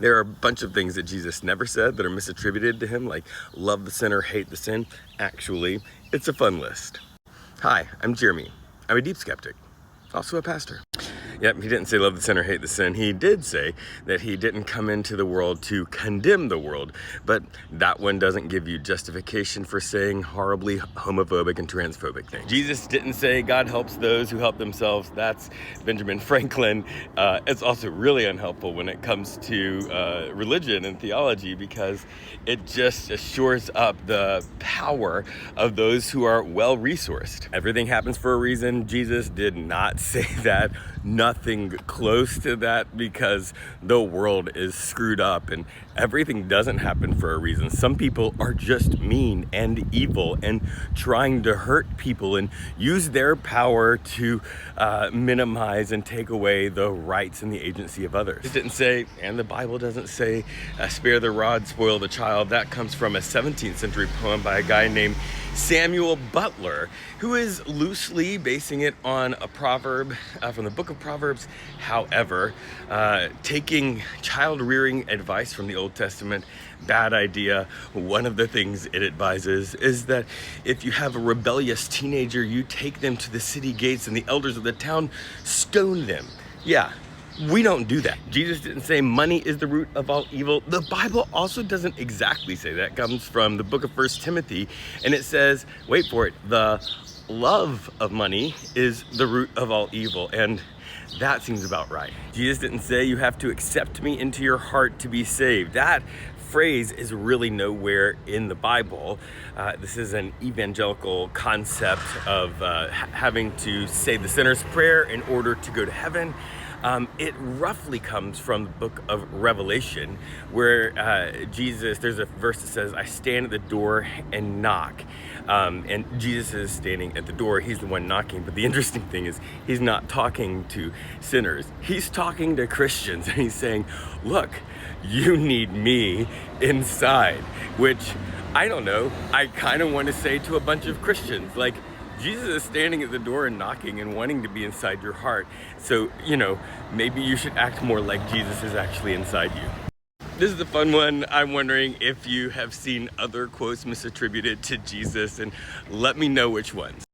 There are a bunch of things that Jesus never said that are misattributed to him, like love the sinner, hate the sin. Actually, it's a fun list. Hi, I'm Jeremy. I'm a deep skeptic, also a pastor. Yep, he didn't say love the sinner, hate the sin. He did say that he didn't come into the world to condemn the world, but that one doesn't give you justification for saying horribly homophobic and transphobic things. Jesus didn't say God helps those who help themselves. That's Benjamin Franklin. It's also really unhelpful when it comes to religion and theology, because it just shores up the power of those who are well-resourced. Everything happens for a reason. Jesus did not say that. Nothing close to that, because the world is screwed up and everything doesn't happen for a reason. Some people are just mean and evil and trying to hurt people and use their power to minimize and take away the rights and the agency of others. It didn't say, and the Bible doesn't say, spare the rod, spoil the child. That comes from a 17th century poem by a guy named Samuel Butler, who is loosely basing it on a proverb from the book of Proverbs. However, taking child rearing advice from the Old Testament, bad idea. One of the things it advises is that if you have a rebellious teenager, you take them to the city gates and the elders of the town stone them. Yeah. We don't do that. Jesus didn't say money is the root of all evil. The Bible also doesn't exactly say that. It comes from the book of 1 Timothy, and it says, wait for it, the love of money is the root of all evil. And that seems about right. Jesus didn't say you have to accept me into your heart to be saved. That phrase is really nowhere in the Bible. This is an evangelical concept of having to say the sinner's prayer in order to go to heaven. It roughly comes from the book of Revelation, where Jesus, there's a verse that says, I stand at the door and knock. And Jesus is standing at the door. He's the one knocking. But the interesting thing is, he's not talking to sinners. He's talking to Christians. And he's saying, look, you need me inside. Which, I don't know, I kind of want to say to a bunch of Christians, like, Jesus is standing at the door and knocking and wanting to be inside your heart. So, maybe you should act more like Jesus is actually inside you. This is a fun one. I'm wondering if you have seen other quotes misattributed to Jesus, and let me know which ones.